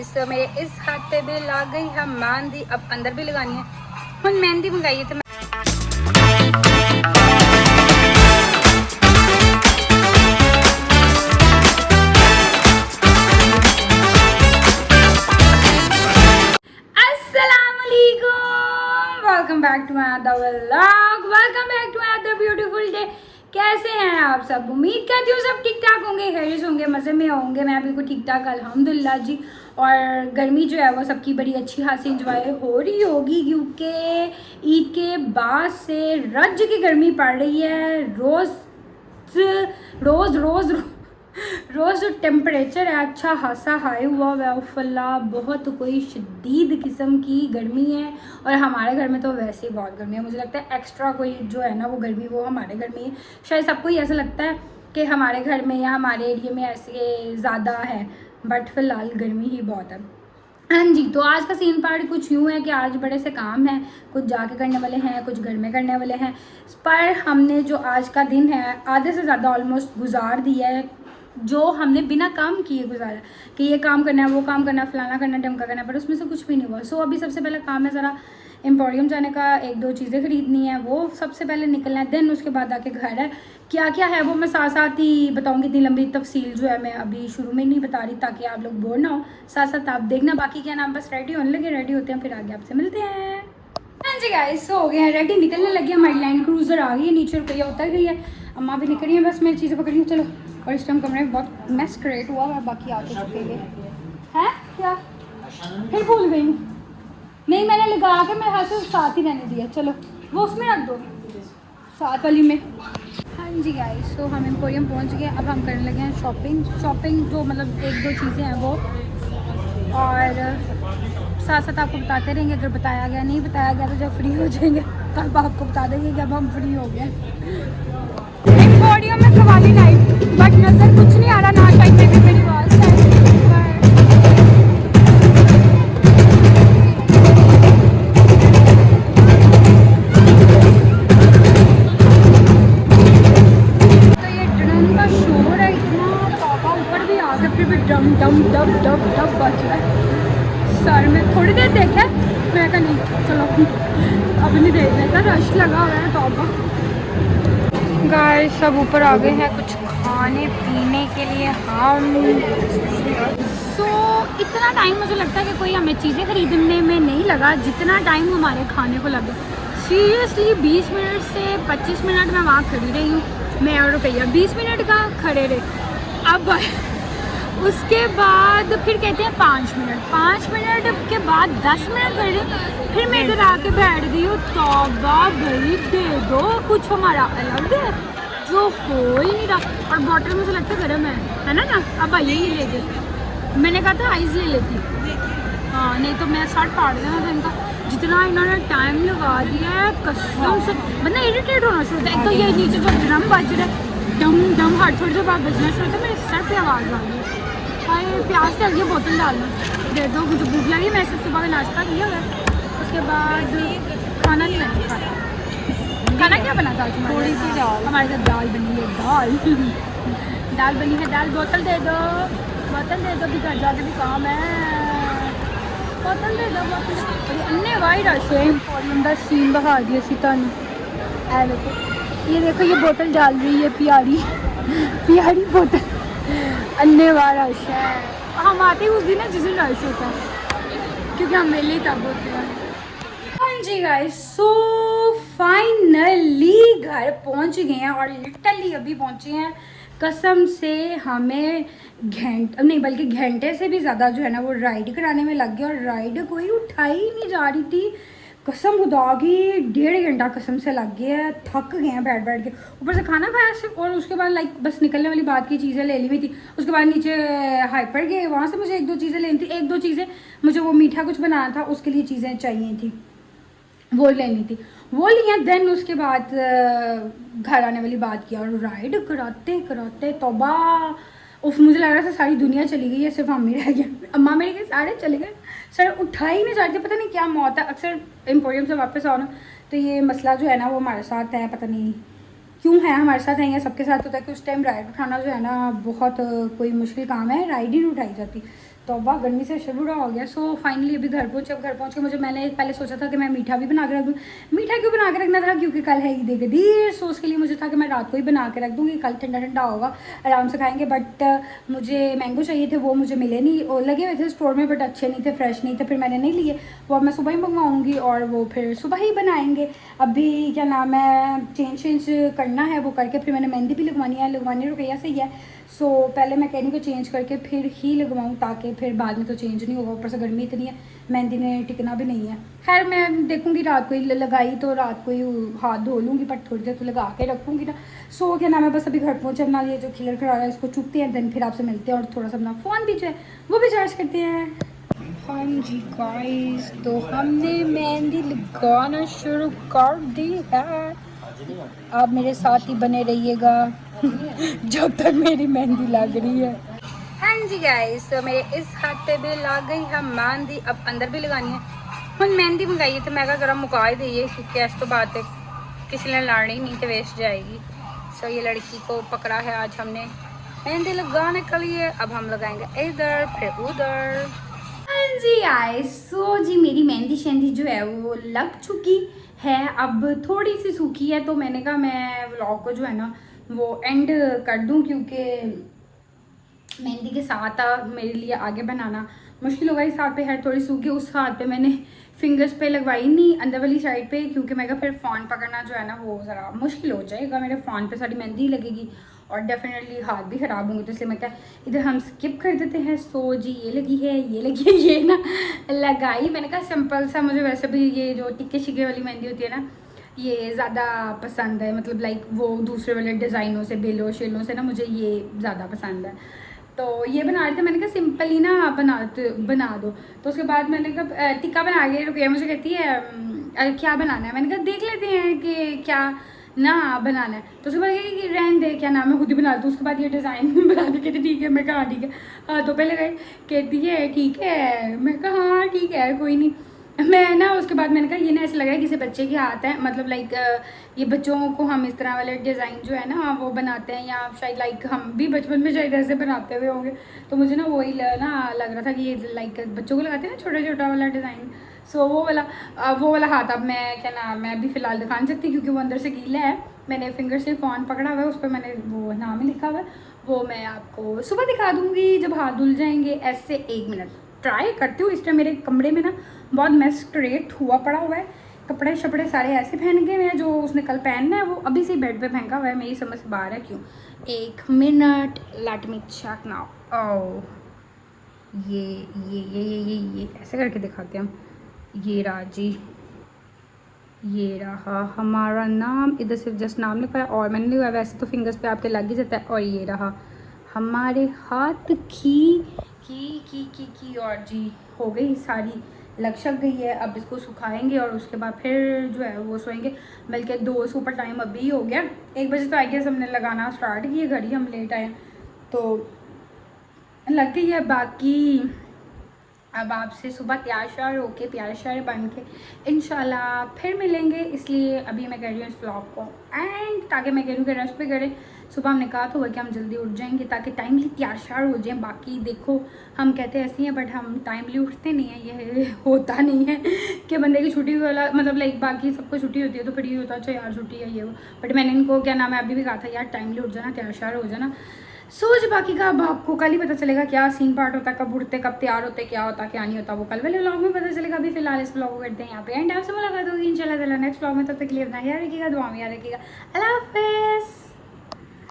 Guys, तो मेरे इस हाथ पे भी लग गई है मेहंदी। अब अंदर भी लगानी है। हम मेहंदी मंगाई है तो welcome back to my other vlog, welcome back to my other beautiful day. कैसे हैं आप सब? उम्मीद करती हूँ सब ठीक ठाक होंगे, खैरियत होंगे, मज़े में होंगे। मैं बिल्कुल ठीक ठाक अल्हम्दुलिल्लाह जी। और गर्मी जो है वो सबकी बड़ी अच्छी खासी इंजॉय हो रही होगी, क्योंकि ईद के बाद से रज की गर्मी पड़ रही है। रोज़ जो टेम्परेचर है अच्छा खासा हाई हुआ है फल्ला, बहुत कोई शदीद किस्म की गर्मी है। और हमारे घर में तो वैसे ही बहुत गर्मी है। मुझे लगता है एक्स्ट्रा कोई जो है ना वो गर्मी वो हमारे घर में है। शायद सबको ही ऐसा लगता है कि हमारे घर में या हमारे एरिया में ऐसे ज़्यादा है, बट फ़िलहाल गर्मी ही बहुत है। हाँ जी, तो आज का सीन पार्ट कुछ यूँ है कि आज बड़े से काम हैं, कुछ जाके करने वाले हैं, कुछ घर में करने वाले हैं। पर हमने जो आज का दिन है आधे से ज़्यादा ऑलमोस्ट गुजार दिया है, जो हमने बिना काम किए गुजारा कि ये काम करना है, वो काम करना है, फलाना करना, ढमका करना है, पर उसमें से कुछ भी नहीं हुआ। सो अभी सबसे पहला काम है ज़रा एम्पोरियम जाने का, एक दो चीज़ें ख़रीदनी है, वो सबसे पहले निकलना है। देन उसके बाद आके घर है। क्या क्या है वो मैं साथ साथ ही बताऊंगी। इतनी लंबी तफसील जो है मैं अभी शुरू में नहीं बता रही, ताकि आप लोग बोर ना हो, साथ साथ आप देखना। बाकी क्या नाम, बस रेडी होने लगे, रेडी होते हैं फिर आगे आपसे मिलते हैं। हाँ जी गाइस, हो गए हैं रेडी, निकलने लगे। हमारी लैंड क्रूज़र आ गई है, नीचे रुपया उतर गई है, अम्मा भी निकली है, बस मेरी चीज़ें पकड़ी हूँ। चलो। और इस टाइम कमरे में बहुत मैस क्रिएट हुआ है, बाकी आके चुकेंगे। हैं क्या फिर भूल गई हूँ? नहीं, मैंने लगा के मेरे हाथ से साथ ही रहने दिया। चलो वो उसमें रख दो, साथ वाली में। हाँ जी गाइस, तो हम एम्पोरियम पहुँच गए। अब हम करने लगे हैं शॉपिंग जो मतलब एक दो चीज़ें हैं वो, और साथ साथ आपको बताते रहेंगे। अगर बताया गया नहीं बताया गया तो जब फ्री हो जाएंगे तब आपको बता देंगे कि अब हम फ्री हो गए। एम्पोरियम में कवाली नाइट, बट नज़र कुछ नहीं आ रहा ना टाइम में भी मेरी आवाज़ है। तो ये ड्रम का शोर है इतना, पापा ऊपर भी आ गए, फिर भी डम डम डब डब डब बज रहा है सर में। थोड़ी देर देखा मैं कहा नहीं चलो अब नहीं देख लेता, रश लगा हुआ है पापा। गाइस सब ऊपर आ गए हैं कुछ खाने पीने के लिए हम। सो इतना टाइम मुझे लगता है कि कोई हमें चीज़ें खरीदने में नहीं लगा जितना टाइम हमारे खाने को लगा। सीरियसली 20 मिनट से 25 मिनट मैं वहाँ खड़ी रही हूँ, मैं और रुपया 20 मिनट का खड़े रहे। अब उसके बाद फिर कहते हैं 5 मिनट के बाद 10 मिनट खड़े, फिर मैं इधर आके बैठ गई हूँ। तौबा भाई, दे दो कुछ हमारा अलग है जो हो ही नहीं रहा। और बॉटल मुझे लगता है गर्म है ना अब आइए ही ले गए। मैंने कहा था आइस ले लेती, हाँ नहीं तो मैं शर्ट फाड़ देना था इनका। जितना इन्होंने टाइम लगा दिया है कसम से, बंदा इरिटेट होना शुरू होता है। एक तो ये नीचे जो ड्रम बज रहा है, डम डम हर थोड़ी देर बाद बजना शुरू होता है, मेरे सर पे आवाज़ आ गई। हाय प्याज डाल दिया, बोतल डालना दे दो, मुझे भूख लगी। मैं सबसे सुबह नाश्ता किया है, उसके बाद खाना नहीं मैंने खाया। खाना क्या बना था तुम्हारे? थोड़ी सी दाल, हमारे साथ दाल बनी है। दाल बनी है, दाल। बोतल दे दो भी, घर जाके भी काम है। बोतल दे दो, बोतल। अन्य वाई रश है अंदर, सीन बहा दिया सी तुम। ये देखो ये बोतल डाल रही है, प्यारी बोतल। अन्य वार रश है। हम आते ही उस दिन है जिस दिन रश होता है, क्योंकि हम मेले तब होते हैं। हाँ जी गाइस, सो फाइनली घर पहुंच गए हैं, और लिटरली अभी पहुंचे हैं। कसम से हमें घंटे से भी ज़्यादा जो है ना वो राइड कराने में लग गया, और राइड कोई उठाई ही नहीं जा रही थी। कसम खुदा की 1.5 घंटा कसम से लग गया है, थक गए हैं बैठ के। ऊपर से खाना खाया सिर्फ, और उसके बाद बस निकलने वाली बात की चीज़ें ले ली हुई थी। उसके बाद नीचे हाइपर गए, वहाँ से मुझे 1-2 चीज़ें लेनी थी। 1-2 चीज़ें मुझे वो मीठा कुछ बनाना था, उसके लिए चीज़ें चाहिए थी, वो लेनी थी, वो लिया। देन उसके बाद घर आने वाली बात किया, और राइड कराते तौबा उफ, मुझे लग रहा था सारी दुनिया चली गई है, सिर्फ हम ही रह गए। अम्मा मेरे के सारे चले गए, सर उठा ही नहीं जाते, पता नहीं क्या मौत है। अक्सर एम्पोरियम से वापस आओ ना तो ये मसला जो है ना वो हमारे साथ है, पता नहीं क्यों है हमारे साथ है, या सबके साथ होता है कि उस टाइम राइड उठाना जो है ना बहुत कोई मुश्किल काम है, राइड ही नहीं उठाई जाती। तौबा गर्मी से शर बुरा हो गया। सो फाइनली अभी घर पहुँचे। अब घर पहुँच के मैंने पहले सोचा था कि मैं मीठा भी बना के रख दूँ। मीठा क्यों बना के रखना था, क्योंकि कल है ईद गदीर। सो उसके लिए मुझे था कि मैं रात को ही बना के रख दूँगी, कल ठंडा ठंडा होगा, आराम से खाएंगे। बट मुझे मैंगो चाहिए थे, वो मुझे मिले नहीं, और लगे हुए थे स्टोर में बट अच्छे नहीं थे, फ्रेश नहीं थे, फिर मैंने नहीं लिए। वो अब मैं सुबह ही मंगवाऊँगी और वो फिर सुबह ही बनाएंगे। अभी क्या नाम है, चेंज करना है, वो करके फिर मैंने मेहंदी भी लगवानी रुकैया से ही है। सो पहले मैं कहनी को चेंज करके फिर ही लगवाऊँ, ताकि फिर बाद में तो चेंज नहीं होगा। ऊपर से गर्मी इतनी है, मेहंदी ने टिकना भी नहीं है। खैर मैं देखूँगी, रात को ही लगाई तो रात को ही हाथ धो लूँगी, बट थोड़ी देर तो लगा के रखूँगी ना। सो क्या नाम है, बस अभी घर पहुँचे, अपना ये जो खिलर खड़ा रहा है इसको चुपते हैं, देन फिर आपसे मिलते हैं और थोड़ा सा अपना फ़ोन भी जो है वो भी चार्ज करते हैं। हाँ जी गाइस, तो हमने मेहंदी लगाना शुरू कर दी है। आप मेरे साथ ही बने रहिएगा जब तक मेरी मेहंदी लग रही है। हाँ जी गाइस, तो मेरे इस हाथ पे भी लग गई है मेहंदी, अब अंदर भी लगानी है। हम मेहंदी मंगाई है तो मैं जरा मुका ही दी, क्योंकि ऐसी तो बात है किसी ने लानी नहीं तो वेस्ट जाएगी। सो ये लड़की को पकड़ा है आज हमने मेहंदी लगाने के लिए। अब हम लगाएंगे इधर फिर उधर। हाँ जी गाइस, सो जी मेरी मेहंदी शेंदी जो है वो लग चुकी है, अब थोड़ी सी सूखी है। तो मैंने कहा मैं व्लॉग को जो है ना वो एंड कर दूं, क्योंकि मेहंदी के साथ मेरे लिए आगे बनाना मुश्किल होगा। इस हाथ पे है थोड़ी सूखी, उस हाथ पे मैंने फिंगर्स पे लगवाई नहीं, अंदर वाली साइड पे, क्योंकि मैं फिर फ़ोन पकड़ना जो है ना वो ज़रा मुश्किल हो जाएगा, मेरे फ़ोन पे सारी मेहंदी लगेगी और डेफिनेटली हाथ भी ख़राब होंगे। तो इसलिए मैं क्या इधर हम स्किप कर देते हैं। सो जी ये लगी है, ये लगी है, ये ना लगाई। मैंने कहा सिंपल सा, मुझे वैसे भी ये जो टिक्के शिक्के वाली मेहंदी होती है ना ये ज़्यादा पसंद है, मतलब लाइक वो दूसरे वाले डिज़ाइनों से, बेलों शेलों से ना मुझे ये ज़्यादा पसंद है। तो ये बना रहे थे, मैंने कहा सिंपल ही ना बना दो। तो उसके बाद मैंने कहा टिक्का बना के रुकिया, मुझे कहती है क्या बनाना है। मैंने कहा देख लेते हैं कि क्या ना बनाना है। तो उसके बाद कि रहन दे, क्या नाम है, खुद ही बना दो। उसके बाद ये डिज़ाइन बना दी, कहती ठीक है। मैं कहा ठीक है, हाँ तो पहले गए, कहती है ठीक है। मैं कहा हाँ ठीक है कोई नहीं। मैं ना उसके बाद मैंने कहा ये ना ऐसा लगा है किसी बच्चे के हाथ है, मतलब लाइक ये बच्चों को हम इस तरह वाले डिज़ाइन जो है ना वो बनाते हैं, या शायद लाइक हम भी बचपन में शायद ऐसे बनाते हुए होंगे। तो मुझे ना वही ना लग रहा था कि ये लाइक बच्चों को लगाते हैं ना छोटा छोटा वाला डिज़ाइन। सो वो वाला हाथ अब मैं क्या नाम मैं अभी फ़िलहाल दिखा नहीं सकती, क्योंकि वो अंदर से गीला है। मैंने फिंगर से फ़ोन पकड़ा हुआ है, उस पर मैंने वो नाम ही लिखा हुआ है। वो मैं आपको सुबह दिखा दूँगी जब हाथ धुल जाएंगे। ऐसे 1 मिनट ट्राई करती हूँ। इस टाइम मेरे कमरे में ना बहुत मेस क्रिएट हुआ पड़ा हुआ है, कपड़े शपड़े सारे ऐसे पहन गए हैं जो उसने कल पहनना है, वो अभी से बेड पे फेंका हुआ है। मेरी समझ से बाहर है क्यों। 1 minute, let me check now. Oh ये ऐसे करके दिखाते हैं हम। ये रहा जी, ये रहा हमारा नाम, इधर सिर्फ जस्ट नाम लिखा है और मैंने लिखा है, वैसे तो फिंगर्स पे आपके लग ही जाता है। और ये रहा हमारे हाथ की और जी हो गई सारी, लग शक गई है। अब इसको सुखाएंगे और उसके बाद फिर जो है वो सोएंगे। बल्कि 2 से ऊपर टाइम अभी हो गया, 1 बजे तो आई गेस हमने लगाना स्टार्ट किया, घड़ी हम लेट आए तो लग गई है। बाकी अब आपसे सुबह तैयार श्यार होके प्यारे श्यारे बन के इंशाल्लाह फिर मिलेंगे। इसलिए अभी मैं कर रही हूँ इस व्लॉग को एंड, ताकि मैं कह रही हूँ कि रेस्ट पे करें। सुबह हमने कहा तो हुआ कि हम जल्दी उठ जाएंगे ताकि टाइमली तैयार श्यार हो जाएं। बाकी देखो हम कहते ऐसे हैं बट हम टाइमली उठते नहीं हैं, ये होता नहीं है कि बंदे की छुट्टी वाला मतलब लाइक बाकी सबको छुट्टी होती है तो फिर ये होता है अच्छा यार छुट्टी है ये वो। बट मैंने इनको क्या नाम है अभी भी कहा था यार टाइमली उठ जाना, तैयार श्यार हो जाना। सोच बाकी का अब आपको कल ही पता चलेगा क्या सीन पार्ट होता है, कब उठते कब तैयार होते, क्या होता क्या नहीं होता, वो कल वाले व्लॉग में पता चलेगा। अभी फिलहाल इस व्लॉग को करते हैं यहाँ पे एंड, आपसे मुलाकात होगी इंशाल्लाह ताला नेक्स्ट व्लॉग में। तब तक के लिए अपना याद रखिएगा, दुआ में याद रखिएगा। अल्लाह हाफिज़।